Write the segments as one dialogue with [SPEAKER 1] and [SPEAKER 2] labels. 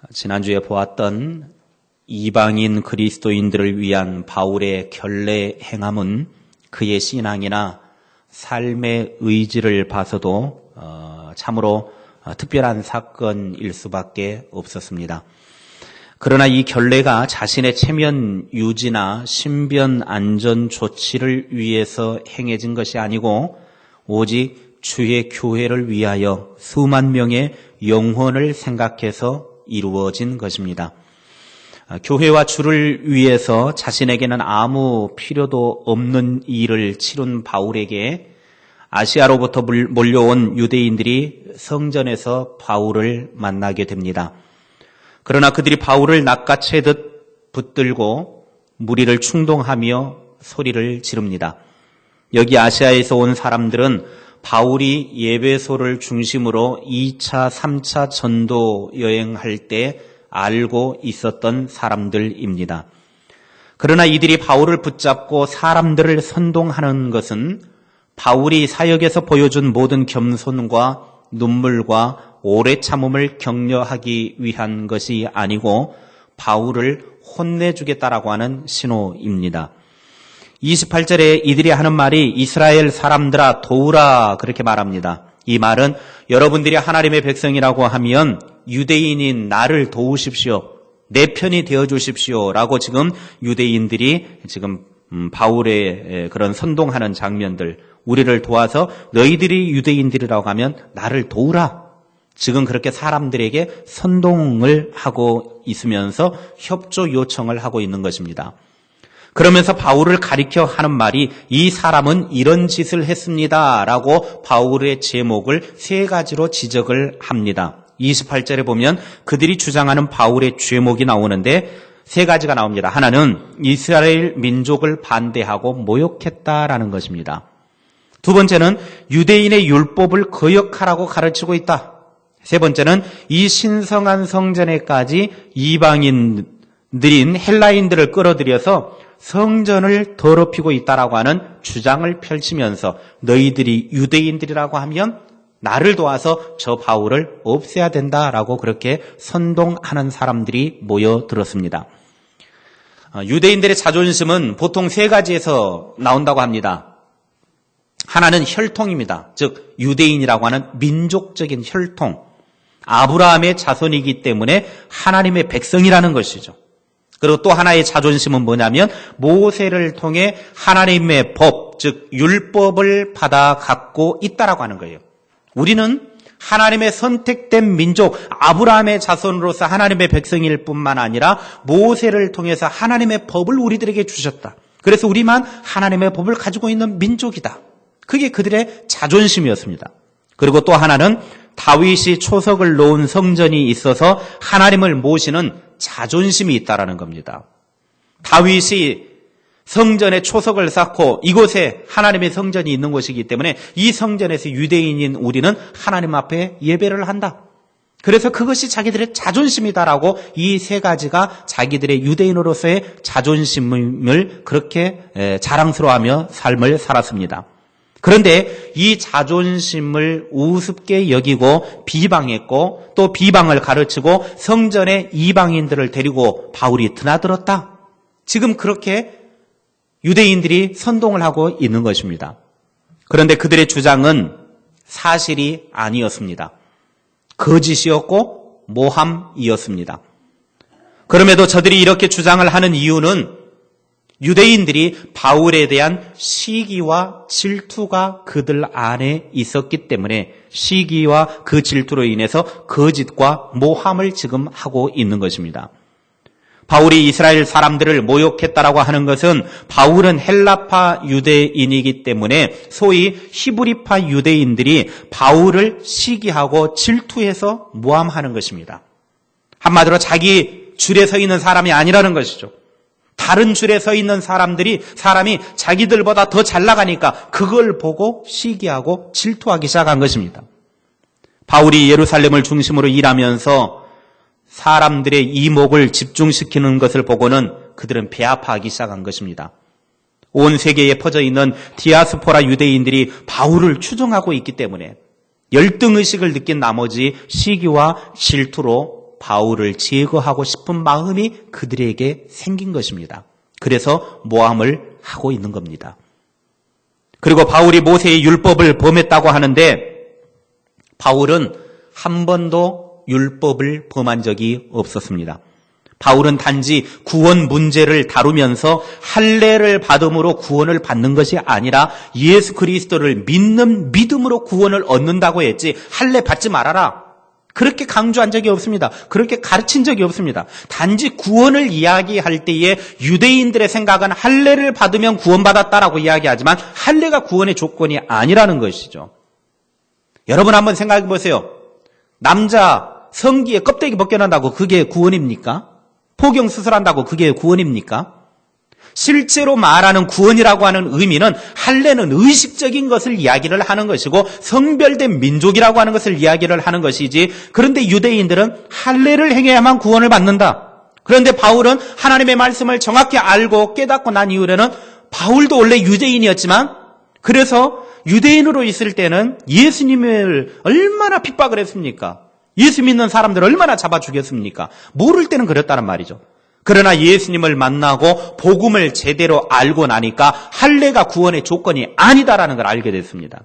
[SPEAKER 1] 지난주에 보았던 이방인 그리스도인들을 위한 바울의 결례 행함은 그의 신앙이나 삶의 의지를 봐서도 참으로 특별한 사건일 수밖에 없었습니다. 그러나 이 결례가 자신의 체면 유지나 신변 안전 조치를 위해서 행해진 것이 아니고 오직 주의 교회를 위하여 수만 명의 영혼을 생각해서 이루어진 것입니다. 교회와 주를 위해서 자신에게는 아무 필요도 없는 일을 치룬 바울에게 아시아로부터 몰려온 유대인들이 성전에서 바울을 만나게 됩니다. 그러나 그들이 바울을 낚아채듯 붙들고 무리를 충동하며 소리를 지릅니다. 여기 아시아에서 온 사람들은 바울이 예배소를 중심으로 2차, 3차 전도 여행할 때 알고 있었던 사람들입니다. 그러나 이들이 바울을 붙잡고 사람들을 선동하는 것은 바울이 사역에서 보여준 모든 겸손과 눈물과 오래 참음을 격려하기 위한 것이 아니고 바울을 혼내주겠다라고 하는 신호입니다. 28절에 이들이 하는 말이 이스라엘 사람들아 도우라 그렇게 말합니다. 이 말은 여러분들이 하나님의 백성이라고 하면 유대인인 나를 도우십시오. 내 편이 되어주십시오. 라고 지금 유대인들이 지금 바울의 그런 선동하는 장면들, 우리를 도와서 너희들이 유대인들이라고 하면 나를 도우라. 지금 그렇게 사람들에게 선동을 하고 있으면서 협조 요청을 하고 있는 것입니다. 그러면서 바울을 가리켜 하는 말이 이 사람은 이런 짓을 했습니다. 라고 바울의 제목을 세 가지로 지적을 합니다. 28절에 보면 그들이 주장하는 바울의 제목이 나오는데 세 가지가 나옵니다. 하나는 이스라엘 민족을 반대하고 모욕했다라는 것입니다. 두 번째는 유대인의 율법을 거역하라고 가르치고 있다. 세 번째는 이 신성한 성전에까지 이방인들인 헬라인들을 끌어들여서 성전을 더럽히고 있다라고 하는 주장을 펼치면서 너희들이 유대인들이라고 하면 나를 도와서 저 바울을 없애야 된다라고 그렇게 선동하는 사람들이 모여들었습니다. 유대인들의 자존심은 보통 세 가지에서 나온다고 합니다. 하나는 혈통입니다. 즉 유대인이라고 하는 민족적인 혈통. 아브라함의 자손이기 때문에 하나님의 백성이라는 것이죠. 그리고 또 하나의 자존심은 뭐냐면 모세를 통해 하나님의 법, 즉 율법을 받아 갖고 있다라고 하는 거예요. 우리는 하나님의 선택된 민족, 아브라함의 자손으로서 하나님의 백성일 뿐만 아니라 모세를 통해서 하나님의 법을 우리들에게 주셨다. 그래서 우리만 하나님의 법을 가지고 있는 민족이다. 그게 그들의 자존심이었습니다. 그리고 또 하나는 다윗이 초석을 놓은 성전이 있어서 하나님을 모시는 자존심이 있다라는 겁니다. 다윗이 성전에 초석을 쌓고 이곳에 하나님의 성전이 있는 곳이기 때문에 이 성전에서 유대인인 우리는 하나님 앞에 예배를 한다. 그래서 그것이 자기들의 자존심이다라고 이 세 가지가 자기들의 유대인으로서의 자존심을 그렇게 자랑스러워하며 삶을 살았습니다. 그런데 이 자존심을 우습게 여기고 비방했고 또 비방을 가르치고 성전에 이방인들을 데리고 바울이 드나들었다. 지금 그렇게 유대인들이 선동을 하고 있는 것입니다. 그런데 그들의 주장은 사실이 아니었습니다. 거짓이었고 모함이었습니다. 그럼에도 저들이 이렇게 주장을 하는 이유는 유대인들이 바울에 대한 시기와 질투가 그들 안에 있었기 때문에 시기와 그 질투로 인해서 거짓과 모함을 지금 하고 있는 것입니다. 바울이 이스라엘 사람들을 모욕했다라고 하는 것은 바울은 헬라파 유대인이기 때문에 소위 히브리파 유대인들이 바울을 시기하고 질투해서 모함하는 것입니다. 한마디로 자기 줄에 서 있는 사람이 아니라는 것이죠. 다른 줄에 서 있는 사람이 자기들보다 더 잘 나가니까 그걸 보고 시기하고 질투하기 시작한 것입니다. 바울이 예루살렘을 중심으로 일하면서 사람들의 이목을 집중시키는 것을 보고는 그들은 배아파하기 시작한 것입니다. 온 세계에 퍼져 있는 디아스포라 유대인들이 바울을 추종하고 있기 때문에 열등의식을 느낀 나머지 시기와 질투로 바울을 제거하고 싶은 마음이 그들에게 생긴 것입니다. 그래서 모함을 하고 있는 겁니다. 그리고 바울이 모세의 율법을 범했다고 하는데 바울은 한 번도 율법을 범한 적이 없었습니다. 바울은 단지 구원 문제를 다루면서 할례를 받음으로 구원을 받는 것이 아니라 예수 그리스도를 믿는 믿음으로 구원을 얻는다고 했지 할례 받지 말아라. 그렇게 강조한 적이 없습니다. 그렇게 가르친 적이 없습니다. 단지 구원을 이야기할 때에 유대인들의 생각은 할례를 받으면 구원받았다라고 이야기하지만 할례가 구원의 조건이 아니라는 것이죠. 여러분 한번 생각해 보세요. 남자 성기에 껍데기 벗겨난다고 그게 구원입니까? 포경 수술한다고 그게 구원입니까? 실제로 말하는 구원이라고 하는 의미는 할례는 의식적인 것을 이야기를 하는 것이고 성별된 민족이라고 하는 것을 이야기를 하는 것이지 그런데 유대인들은 할례를 행해야만 구원을 받는다. 그런데 바울은 하나님의 말씀을 정확히 알고 깨닫고 난 이후에는 바울도 원래 유대인이었지만 그래서 유대인으로 있을 때는 예수님을 얼마나 핍박을 했습니까? 예수 믿는 사람들 얼마나 잡아 죽였습니까? 모를 때는 그랬다는 말이죠. 그러나 예수님을 만나고 복음을 제대로 알고 나니까 할례가 구원의 조건이 아니다라는 걸 알게 됐습니다.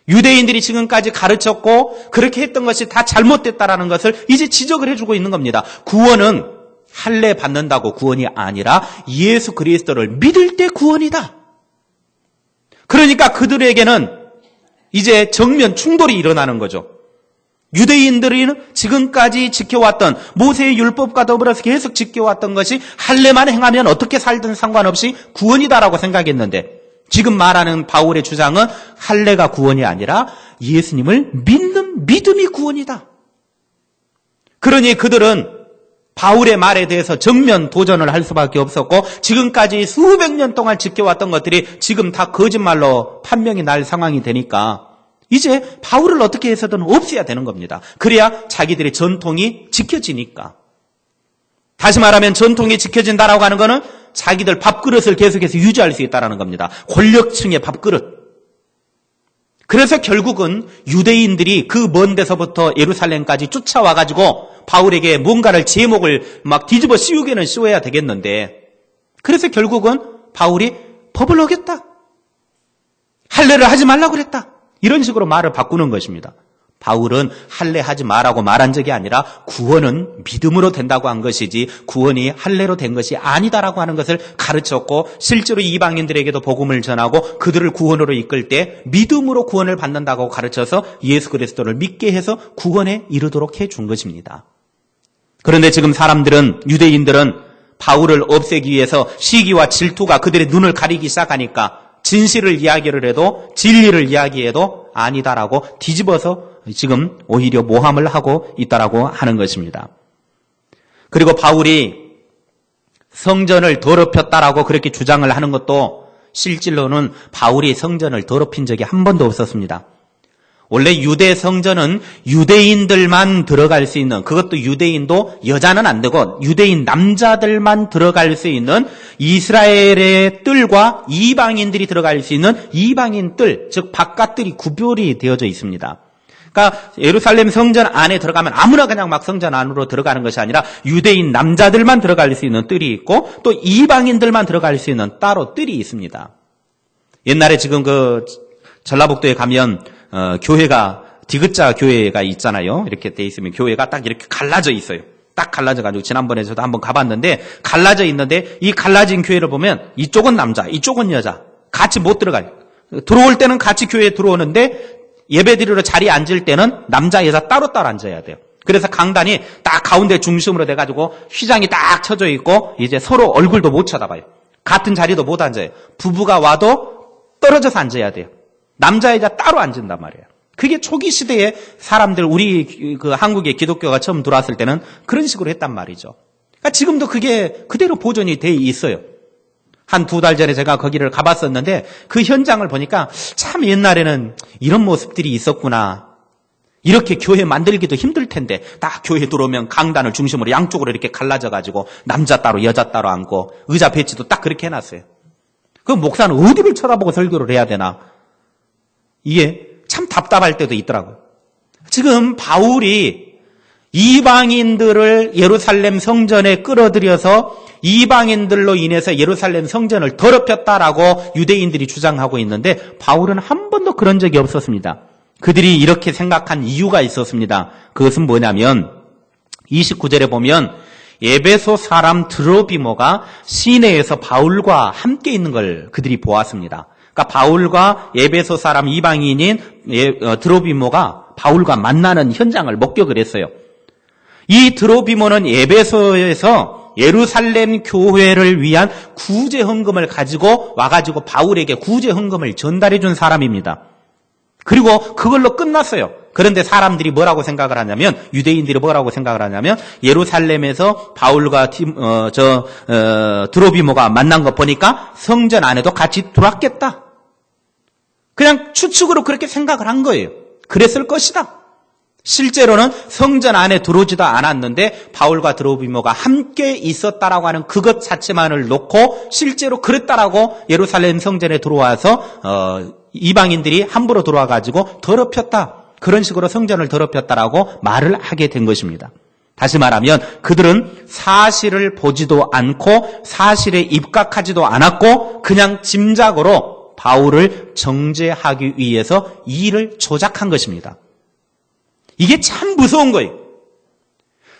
[SPEAKER 1] 유대인들이 지금까지 가르쳤고 그렇게 했던 것이 다 잘못됐다라는 것을 이제 지적을 해주고 있는 겁니다. 구원은 할례 받는다고 구원이 아니라 예수 그리스도를 믿을 때 구원이다. 그러니까 그들에게는 이제 정면 충돌이 일어나는 거죠. 유대인들이 지금까지 지켜왔던 모세의 율법과 더불어서 계속 지켜왔던 것이 할례만 행하면 어떻게 살든 상관없이 구원이다라고 생각했는데 지금 말하는 바울의 주장은 할례가 구원이 아니라 예수님을 믿는 믿음이 구원이다. 그러니 그들은 바울의 말에 대해서 정면 도전을 할 수밖에 없었고 지금까지 수백 년 동안 지켜왔던 것들이 지금 다 거짓말로 판명이 날 상황이 되니까 이제 바울을 어떻게 해서든 없애야 되는 겁니다. 그래야 자기들의 전통이 지켜지니까. 다시 말하면 전통이 지켜진다라고 하는 것은 자기들 밥그릇을 계속해서 유지할 수 있다는 겁니다. 권력층의 밥그릇. 그래서 결국은 유대인들이 그 먼 데서부터 예루살렘까지 쫓아와가지고 바울에게 뭔가를 제목을 막 뒤집어 씌우기는 씌워야 되겠는데 그래서 결국은 바울이 법을 어겼다. 할례를 하지 말라고 그랬다. 이런 식으로 말을 바꾸는 것입니다. 바울은 할례하지 말라고 말한 적이 아니라 구원은 믿음으로 된다고 한 것이지 구원이 할례로 된 것이 아니다라고 하는 것을 가르쳤고 실제로 이방인들에게도 복음을 전하고 그들을 구원으로 이끌 때 믿음으로 구원을 받는다고 가르쳐서 예수 그리스도를 믿게 해서 구원에 이르도록 해준 것입니다. 그런데 지금 사람들은 유대인들은 바울을 없애기 위해서 시기와 질투가 그들의 눈을 가리기 시작하니까 진실을 이야기를 해도 진리를 이야기해도 아니다라고 뒤집어서 지금 오히려 모함을 하고 있다라고 하는 것입니다. 그리고 바울이 성전을 더럽혔다라고 그렇게 주장을 하는 것도 실질로는 바울이 성전을 더럽힌 적이 한 번도 없었습니다. 원래 유대 성전은 유대인들만 들어갈 수 있는 그것도 유대인도 여자는 안 되고 유대인 남자들만 들어갈 수 있는 이스라엘의 뜰과 이방인들이 들어갈 수 있는 이방인 뜰, 즉 바깥뜰이 구별이 되어져 있습니다. 그러니까 예루살렘 성전 안에 들어가면 아무나 그냥 막 성전 안으로 들어가는 것이 아니라 유대인 남자들만 들어갈 수 있는 뜰이 있고 또 이방인들만 들어갈 수 있는 따로 뜰이 있습니다. 옛날에 지금 그 전라북도에 가면 교회가 디귿자 교회가 있잖아요. 이렇게 돼 있으면 교회가 딱 이렇게 갈라져 있어요. 딱 갈라져가지고 지난번에 저도 한번 가봤는데 갈라져 있는데 이 갈라진 교회를 보면 이쪽은 남자, 이쪽은 여자 같이 못 들어가요. 들어올 때는 같이 교회에 들어오는데 예배드리러 자리에 앉을 때는 남자, 여자 따로따로 앉아야 돼요. 그래서 강단이 딱 가운데 중심으로 돼가지고 휘장이 딱 쳐져 있고 이제 서로 얼굴도 못 쳐다봐요. 같은 자리도 못 앉아요. 부부가 와도 떨어져서 앉아야 돼요. 남자, 여자 따로 앉는단 말이에요. 그게 초기 시대에 사람들, 우리 그 한국에 기독교가 처음 들어왔을 때는 그런 식으로 했단 말이죠. 그러니까 지금도 그게 그대로 보존이 돼 있어요. 한 2달 전에 제가 거기를 가봤었는데 그 현장을 보니까 참 옛날에는 이런 모습들이 있었구나. 이렇게 교회 만들기도 힘들 텐데 딱 교회 들어오면 강단을 중심으로 양쪽으로 이렇게 갈라져가지고 남자 따로 여자 따로 앉고 의자 배치도 딱 그렇게 해놨어요. 그 목사는 어디를 쳐다보고 설교를 해야 되나. 이게 참 답답할 때도 있더라고요. 지금 바울이 이방인들을 예루살렘 성전에 끌어들여서 이방인들로 인해서 예루살렘 성전을 더럽혔다라고 유대인들이 주장하고 있는데 바울은 한 번도 그런 적이 없었습니다. 그들이 이렇게 생각한 이유가 있었습니다. 그것은 뭐냐면 29절에 보면 에베소 사람 드로비모가 시내에서 바울과 함께 있는 걸 그들이 보았습니다. 그러니까 바울과 에베소 사람 이방인인 드로비모가 바울과 만나는 현장을 목격을 했어요. 이 드로비모는 에베소에서 예루살렘 교회를 위한 구제 헌금을 가지고 와가지고 바울에게 구제 헌금을 전달해 준 사람입니다. 그리고 그걸로 끝났어요. 그런데 사람들이 뭐라고 생각을 하냐면, 유대인들이 뭐라고 생각을 하냐면, 예루살렘에서 바울과 드로비모가 만난 거 보니까 성전 안에도 같이 들어왔겠다. 그냥 추측으로 그렇게 생각을 한 거예요. 그랬을 것이다. 실제로는 성전 안에 들어오지도 않았는데 바울과 드로비모가 함께 있었다라고 하는 그것 자체만을 놓고 실제로 그랬다라고 예루살렘 성전에 들어와서 이방인들이 함부로 들어와가지고 더럽혔다. 그런 식으로 성전을 더럽혔다라고 말을 하게 된 것입니다. 다시 말하면 그들은 사실을 보지도 않고 사실에 입각하지도 않았고 그냥 짐작으로 바울을 정죄하기 위해서 이 일을 조작한 것입니다. 이게 참 무서운 거예요.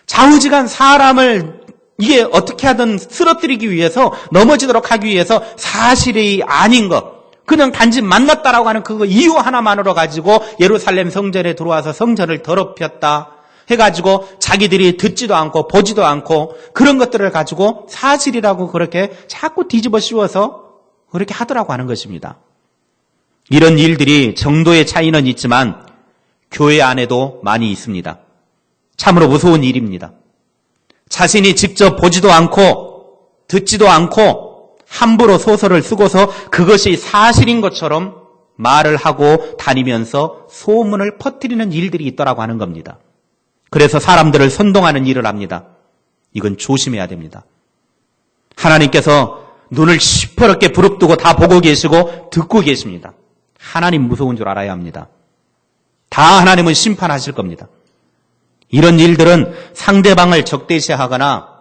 [SPEAKER 1] 좌우지간 사람을 이게 어떻게 하든 쓰러뜨리기 위해서 넘어지도록 하기 위해서 사실이 아닌 것 그냥 단지 만났다라고 하는 그거 이유 하나만으로 가지고 예루살렘 성전에 들어와서 성전을 더럽혔다 해가지고 자기들이 듣지도 않고 보지도 않고 그런 것들을 가지고 사실이라고 그렇게 자꾸 뒤집어 씌워서 그렇게 하더라고 하는 것입니다. 이런 일들이 정도의 차이는 있지만 교회 안에도 많이 있습니다. 참으로 무서운 일입니다. 자신이 직접 보지도 않고 듣지도 않고 함부로 소설을 쓰고서 그것이 사실인 것처럼 말을 하고 다니면서 소문을 퍼뜨리는 일들이 있더라고 하는 겁니다. 그래서 사람들을 선동하는 일을 합니다. 이건 조심해야 됩니다. 하나님께서 눈을 시퍼렇게 부릅뜨고 다 보고 계시고 듣고 계십니다. 하나님 무서운 줄 알아야 합니다. 다 하나님은 심판하실 겁니다. 이런 일들은 상대방을 적대시하거나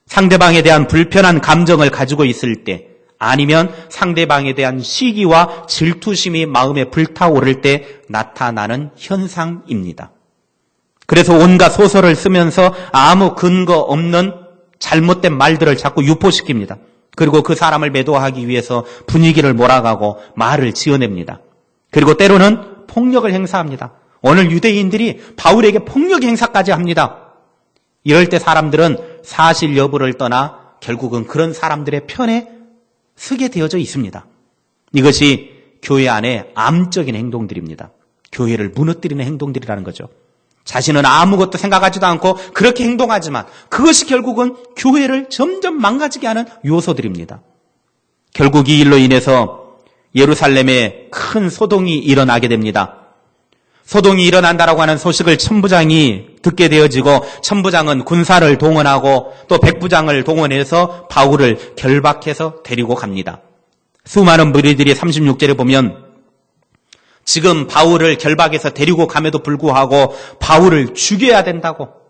[SPEAKER 1] 상대방에 대한 불편한 감정을 가지고 있을 때 아니면 상대방에 대한 시기와 질투심이 마음에 불타오를 때 나타나는 현상입니다. 그래서 온갖 소설을 쓰면서 아무 근거 없는 잘못된 말들을 자꾸 유포시킵니다. 그리고 그 사람을 매도하기 위해서 분위기를 몰아가고 말을 지어냅니다. 그리고 때로는 폭력을 행사합니다. 오늘 유대인들이 바울에게 폭력 행사까지 합니다. 이럴 때 사람들은 사실 여부를 떠나 결국은 그런 사람들의 편에 서게 되어져 있습니다. 이것이 교회 안에 암적인 행동들입니다. 교회를 무너뜨리는 행동들이라는 거죠. 자신은 아무것도 생각하지도 않고 그렇게 행동하지만 그것이 결국은 교회를 점점 망가지게 하는 요소들입니다. 결국 이 일로 인해서 예루살렘에 큰 소동이 일어나게 됩니다. 소동이 일어난다라고 하는 소식을 천부장이 듣게 되어지고 천부장은 군사를 동원하고 또 백부장을 동원해서 바울을 결박해서 데리고 갑니다. 수많은 무리들이 36절에 보면 지금 바울을 결박해서 데리고 감에도 불구하고 바울을 죽여야 된다고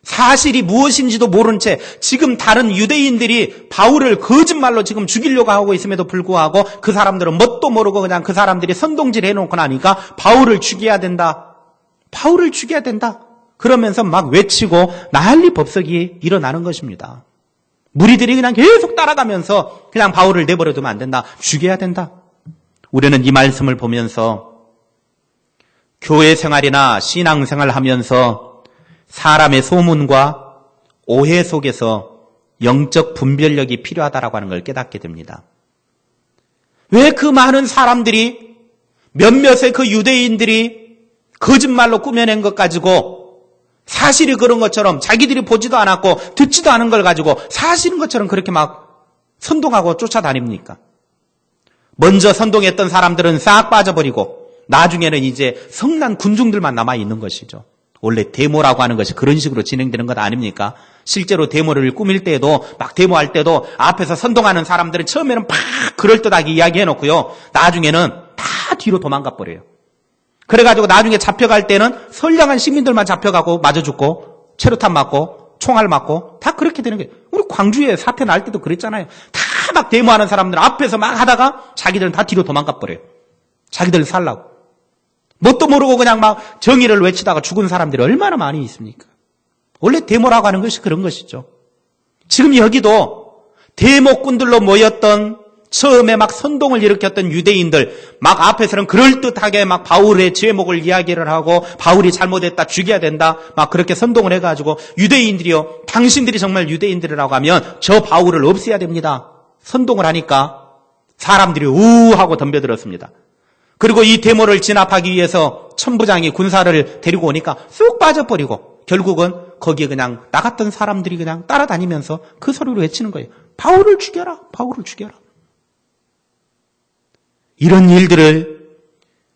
[SPEAKER 1] 사실이 무엇인지도 모른 채 지금 다른 유대인들이 바울을 거짓말로 지금 죽이려고 하고 있음에도 불구하고 그 사람들은 뭣도 모르고 그냥 그 사람들이 선동질 해놓고 나니까 바울을 죽여야 된다. 바울을 죽여야 된다. 그러면서 막 외치고 난리 법석이 일어나는 것입니다. 무리들이 그냥 계속 따라가면서 그냥 바울을 내버려두면 안 된다. 죽여야 된다. 우리는 이 말씀을 보면서 교회 생활이나 신앙 생활을 하면서 사람의 소문과 오해 속에서 영적 분별력이 필요하다라고 하는 걸 깨닫게 됩니다. 왜 그 많은 사람들이 몇몇의 그 유대인들이 거짓말로 꾸며낸 것 가지고 사실이 그런 것처럼 자기들이 보지도 않았고 듣지도 않은 걸 가지고 사실인 것처럼 그렇게 막 선동하고 쫓아다닙니까? 먼저 선동했던 사람들은 싹 빠져버리고 나중에는 이제 성난 군중들만 남아있는 것이죠. 원래 데모라고 하는 것이 그런 식으로 진행되는 것 아닙니까? 실제로 데모를 꾸밀 때도 막 데모할 때도 앞에서 선동하는 사람들은 처음에는 막 그럴듯하게 이야기해놓고요. 나중에는 다 뒤로 도망가 버려요. 그래가지고 나중에 잡혀갈 때는 선량한 시민들만 잡혀가고 맞아 죽고 체류탄 맞고 총알 맞고 다 그렇게 되는 거예요. 우리 광주에 사태 날 때도 그랬잖아요. 다 막 데모하는 사람들 앞에서 막 하다가 자기들은 다 뒤로 도망가 버려요. 자기들 살라고. 뭣도 모르고 그냥 막 정의를 외치다가 죽은 사람들이 얼마나 많이 있습니까? 원래 데모라고 하는 것이 그런 것이죠. 지금 여기도 데모꾼들로 모였던 처음에 막 선동을 일으켰던 유대인들 막 앞에서는 그럴듯하게 막 바울의 제목을 이야기를 하고 바울이 잘못했다 죽여야 된다 막 그렇게 선동을 해가지고 유대인들이요 당신들이 정말 유대인들이라고 하면 저 바울을 없애야 됩니다. 선동을 하니까 사람들이 우하고 덤벼들었습니다. 그리고 이 데모를 진압하기 위해서 천부장이 군사를 데리고 오니까 쑥 빠져버리고 결국은 거기에 그냥 나갔던 사람들이 그냥 따라다니면서 그 소리를 외치는 거예요. 바울을 죽여라. 바울을 죽여라. 이런 일들을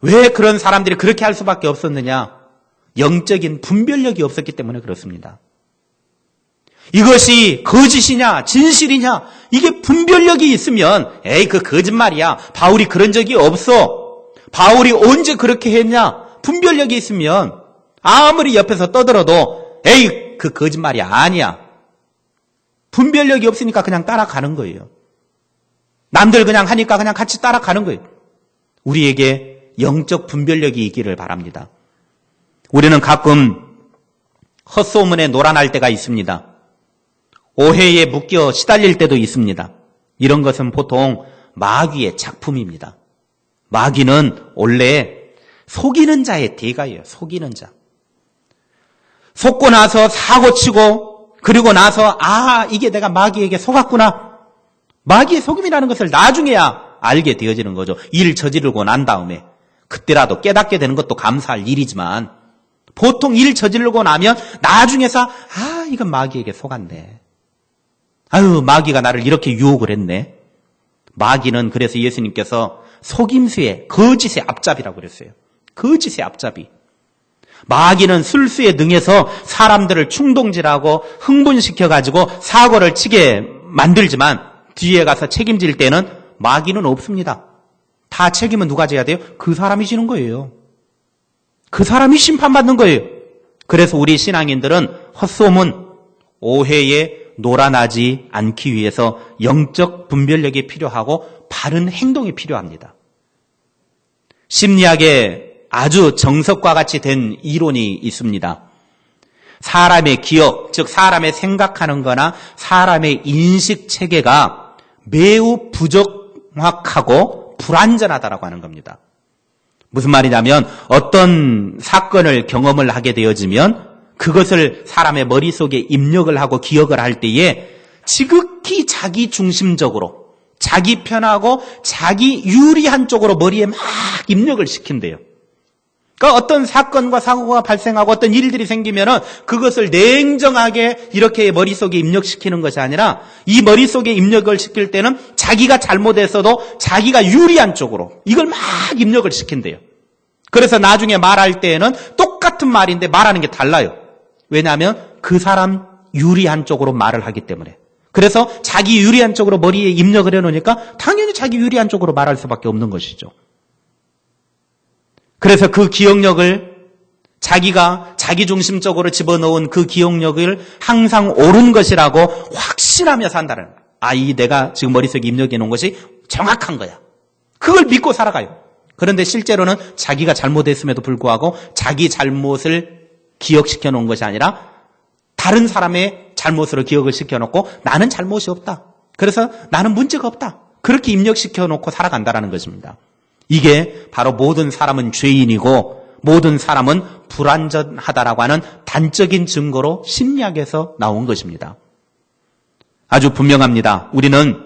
[SPEAKER 1] 왜 그런 사람들이 그렇게 할 수밖에 없었느냐? 영적인 분별력이 없었기 때문에 그렇습니다. 이것이 거짓이냐 진실이냐 이게 분별력이 있으면 에이 그 거짓말이야. 바울이 그런 적이 없어. 바울이 언제 그렇게 했냐? 분별력이 있으면 아무리 옆에서 떠들어도 에이 그 거짓말이 아니야. 분별력이 없으니까 그냥 따라가는 거예요. 남들 그냥 하니까 그냥 같이 따라가는 거예요. 우리에게 영적 분별력이 있기를 바랍니다. 우리는 가끔 헛소문에 놀아날 때가 있습니다. 오해에 묶여 시달릴 때도 있습니다. 이런 것은 보통 마귀의 작품입니다. 마귀는 원래 속이는 자의 대가예요. 속이는 자. 속고 나서 사고치고 그리고 나서 이게 내가 마귀에게 속았구나. 마귀의 속임이라는 것을 나중에야 알게 되어지는 거죠. 일 저지르고 난 다음에. 그때라도 깨닫게 되는 것도 감사할 일이지만 보통 일 저지르고 나면 나중에서 이건 마귀에게 속았네. 마귀가 나를 이렇게 유혹을 했네. 마귀는 그래서 예수님께서 속임수의 거짓의 앞잡이라고 그랬어요. 거짓의 앞잡이. 마귀는 술수에 능해서 사람들을 충동질하고 흥분시켜가지고 사고를 치게 만들지만 뒤에 가서 책임질 때는 마귀는 없습니다. 다 책임은 누가 져야 돼요? 그 사람이 지는 거예요. 그 사람이 심판받는 거예요. 그래서 우리 신앙인들은 헛소문, 오해에 놀아나지 않기 위해서 영적 분별력이 필요하고 바른 행동이 필요합니다. 심리학에 아주 정석과 같이 된 이론이 있습니다. 사람의 기억, 즉 사람의 생각하는 거나 사람의 인식 체계가 매우 부정확하고 불완전하다라고 하는 겁니다. 무슨 말이냐면 어떤 사건을 경험을 하게 되어지면 그것을 사람의 머릿속에 입력을 하고 기억을 할 때에 지극히 자기 중심적으로 자기 편하고 자기 유리한 쪽으로 머리에 막 입력을 시킨대요. 그러니까 어떤 사건과 사고가 발생하고 어떤 일들이 생기면은 그것을 냉정하게 이렇게 머릿속에 입력시키는 것이 아니라 이 머릿속에 입력을 시킬 때는 자기가 잘못했어도 자기가 유리한 쪽으로 이걸 막 입력을 시킨대요. 그래서 나중에 말할 때에는 똑같은 말인데 말하는 게 달라요. 왜냐하면 그 사람 유리한 쪽으로 말을 하기 때문에. 그래서 자기 유리한 쪽으로 머리에 입력을 해놓으니까 당연히 자기 유리한 쪽으로 말할 수밖에 없는 것이죠. 그래서 그 기억력을 자기가 자기중심적으로 집어넣은 그 기억력을 항상 옳은 것이라고 확신하며 산다는 거예요. 이 내가 지금 머릿속에 입력해 놓은 것이 정확한 거야. 그걸 믿고 살아가요. 그런데 실제로는 자기가 잘못했음에도 불구하고 자기 잘못을 기억시켜 놓은 것이 아니라 다른 사람의 잘못으로 기억을 시켜놓고 나는 잘못이 없다. 그래서 나는 문제가 없다. 그렇게 입력시켜 놓고 살아간다는 것입니다. 이게 바로 모든 사람은 죄인이고 모든 사람은 불완전하다라고 하는 단적인 증거로 심리학에서 나온 것입니다. 아주 분명합니다. 우리는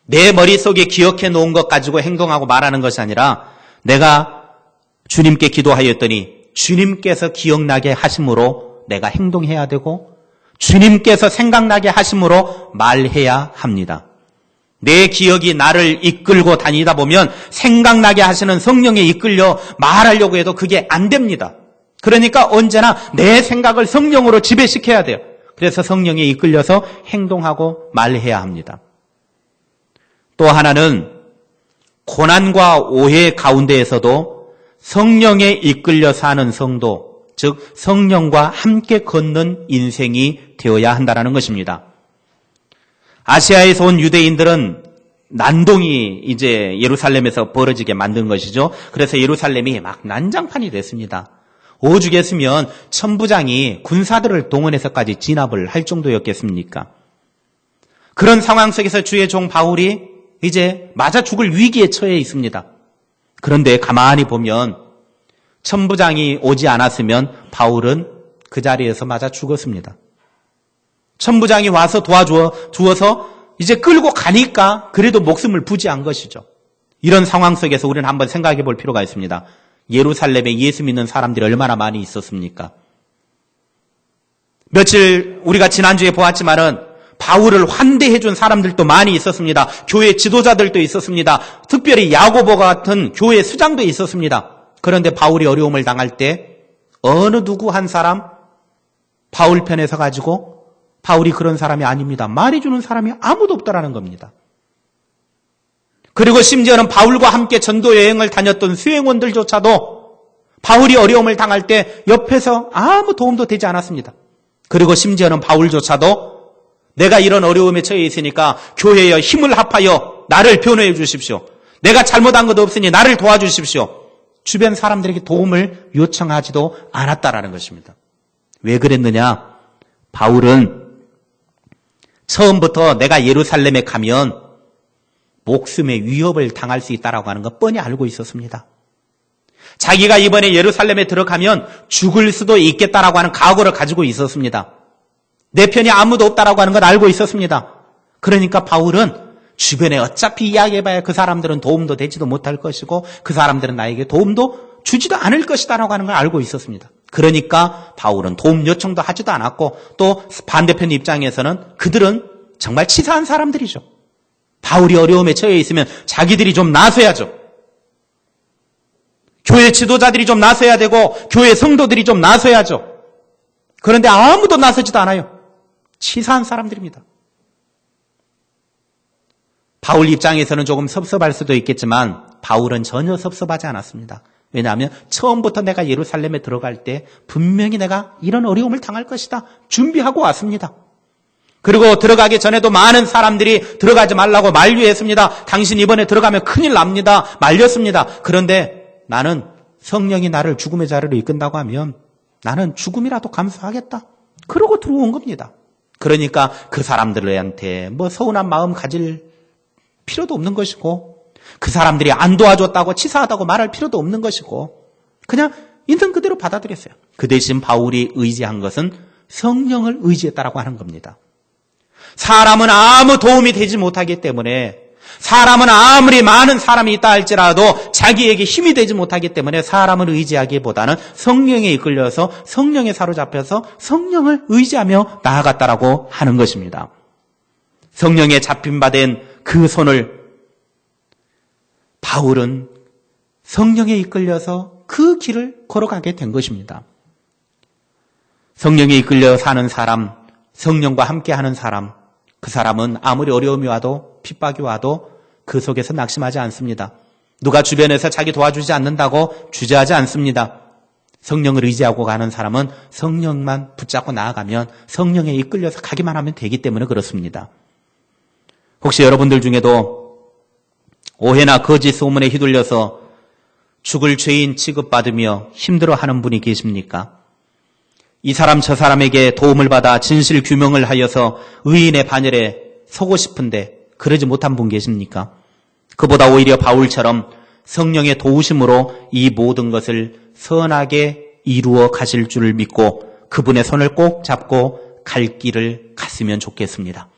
[SPEAKER 1] 내 머릿속에 기억해 놓은 것 가지고 행동하고 말하는 것이 아니라 내가 주님께 기도하였더니 주님께서 기억나게 하심으로 내가 행동해야 되고 주님께서 생각나게 하심으로 말해야 합니다. 내 기억이 나를 이끌고 다니다 보면 생각나게 하시는 성령에 이끌려 말하려고 해도 그게 안 됩니다. 그러니까 언제나 내 생각을 성령으로 지배시켜야 돼요. 그래서 성령에 이끌려서 행동하고 말해야 합니다. 또 하나는 고난과 오해 가운데에서도 성령에 이끌려 사는 성도, 즉 성령과 함께 걷는 인생이 되어야 한다는 것입니다. 아시아에서 온 유대인들은 난동이 이제 예루살렘에서 벌어지게 만든 것이죠. 그래서 예루살렘이 막 난장판이 됐습니다. 오죽했으면 천부장이 군사들을 동원해서까지 진압을 할 정도였겠습니까? 그런 상황 속에서 주의 종 바울이 이제 맞아 죽을 위기에 처해 있습니다. 그런데 가만히 보면 천부장이 오지 않았으면 바울은 그 자리에서 맞아 죽었습니다. 천부장이 와서 도와주어서 이제 끌고 가니까 그래도 목숨을 부지한 것이죠. 이런 상황 속에서 우리는 한번 생각해 볼 필요가 있습니다. 예루살렘에 예수 믿는 사람들이 얼마나 많이 있었습니까? 며칠 우리가 지난주에 보았지만은 바울을 환대해 준 사람들도 많이 있었습니다. 교회 지도자들도 있었습니다. 특별히 야고보 같은 교회 수장도 있었습니다. 그런데 바울이 어려움을 당할 때 어느 누구 한 사람 바울 편에 서 가지고 바울이 그런 사람이 아닙니다. 말해주는 사람이 아무도 없더라는 겁니다. 그리고 심지어는 바울과 함께 전도 여행을 다녔던 수행원들조차도 바울이 어려움을 당할 때 옆에서 아무 도움도 되지 않았습니다. 그리고 심지어는 바울조차도 내가 이런 어려움에 처해 있으니까 교회여 힘을 합하여 나를 변호해 주십시오. 내가 잘못한 것도 없으니 나를 도와주십시오. 주변 사람들에게 도움을 요청하지도 않았다라는 것입니다. 왜 그랬느냐? 바울은 처음부터 내가 예루살렘에 가면 목숨의 위협을 당할 수 있다라고 하는 거 뻔히 알고 있었습니다. 자기가 이번에 예루살렘에 들어가면 죽을 수도 있겠다라고 하는 각오를 가지고 있었습니다. 내 편이 아무도 없다라고 하는 걸 알고 있었습니다. 그러니까 바울은 주변에 어차피 이야기해봐야 그 사람들은 도움도 되지도 못할 것이고 그 사람들은 나에게 도움도 주지도 않을 것이다라고 하는 걸 알고 있었습니다. 그러니까 바울은 도움 요청도 하지도 않았고 또 반대편 입장에서는 그들은 정말 치사한 사람들이죠. 바울이 어려움에 처해 있으면 자기들이 좀 나서야죠. 교회 지도자들이 좀 나서야 되고 교회 성도들이 좀 나서야죠. 그런데 아무도 나서지도 않아요. 치사한 사람들입니다. 바울 입장에서는 조금 섭섭할 수도 있겠지만 바울은 전혀 섭섭하지 않았습니다. 왜냐하면 처음부터 내가 예루살렘에 들어갈 때 분명히 내가 이런 어려움을 당할 것이다. 준비하고 왔습니다. 그리고 들어가기 전에도 많은 사람들이 들어가지 말라고 만류했습니다. 당신 이번에 들어가면 큰일 납니다. 말렸습니다. 그런데 나는 성령이 나를 죽음의 자리로 이끈다고 하면 나는 죽음이라도 감수하겠다. 그러고 들어온 겁니다. 그러니까 그 사람들한테 뭐 서운한 마음 가질 필요도 없는 것이고 그 사람들이 안 도와줬다고 치사하다고 말할 필요도 없는 것이고 그냥 있는 그대로 받아들였어요. 그 대신 바울이 의지한 것은 성령을 의지했다라고 하는 겁니다. 사람은 아무 도움이 되지 못하기 때문에 사람은 아무리 많은 사람이 있다 할지라도 자기에게 힘이 되지 못하기 때문에 사람을 의지하기보다는 성령에 이끌려서 성령에 사로잡혀서 성령을 의지하며 나아갔다라고 하는 것입니다. 성령에 잡힌 바 된 그 손을 바울은 성령에 이끌려서 그 길을 걸어가게 된 것입니다. 성령에 이끌려 사는 사람, 성령과 함께하는 사람, 그 사람은 아무리 어려움이 와도 핍박이 와도 그 속에서 낙심하지 않습니다. 누가 주변에서 자기 도와주지 않는다고 주저하지 않습니다. 성령을 의지하고 가는 사람은 성령만 붙잡고 나아가면 성령에 이끌려서 가기만 하면 되기 때문에 그렇습니다. 혹시 여러분들 중에도 오해나 거짓 소문에 휘둘려서 죽을 죄인 취급받으며 힘들어하는 분이 계십니까? 이 사람 저 사람에게 도움을 받아 진실 규명을 하여서 의인의 반열에 서고 싶은데 그러지 못한 분 계십니까? 그보다 오히려 바울처럼 성령의 도우심으로 이 모든 것을 선하게 이루어 가실 줄을 믿고 그분의 손을 꼭 잡고 갈 길을 갔으면 좋겠습니다.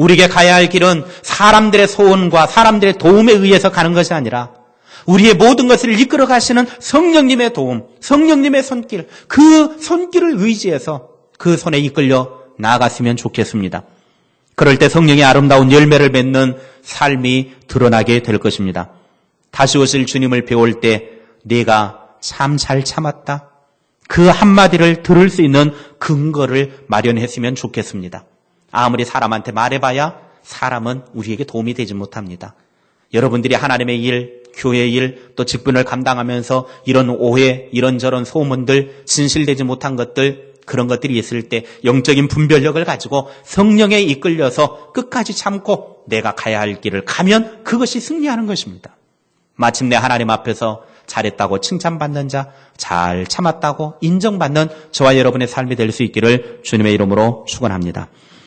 [SPEAKER 1] 우리에게 가야 할 길은 사람들의 소원과 사람들의 도움에 의해서 가는 것이 아니라 우리의 모든 것을 이끌어 가시는 성령님의 도움, 성령님의 손길, 그 손길을 의지해서 그 손에 이끌려 나아갔으면 좋겠습니다. 그럴 때 성령의 아름다운 열매를 맺는 삶이 드러나게 될 것입니다. 다시 오실 주님을 배울 때 내가 참 잘 참았다. 그 한마디를 들을 수 있는 근거를 마련했으면 좋겠습니다. 아무리 사람한테 말해봐야 사람은 우리에게 도움이 되지 못합니다. 여러분들이 하나님의 일, 교회 일, 또 직분을 감당하면서 이런 오해, 이런저런 소문들, 진실되지 못한 것들, 그런 것들이 있을 때 영적인 분별력을 가지고 성령에 이끌려서 끝까지 참고 내가 가야 할 길을 가면 그것이 승리하는 것입니다. 마침내 하나님 앞에서 잘했다고 칭찬받는 자, 잘 참았다고 인정받는 저와 여러분의 삶이 될 수 있기를 주님의 이름으로 축원합니다.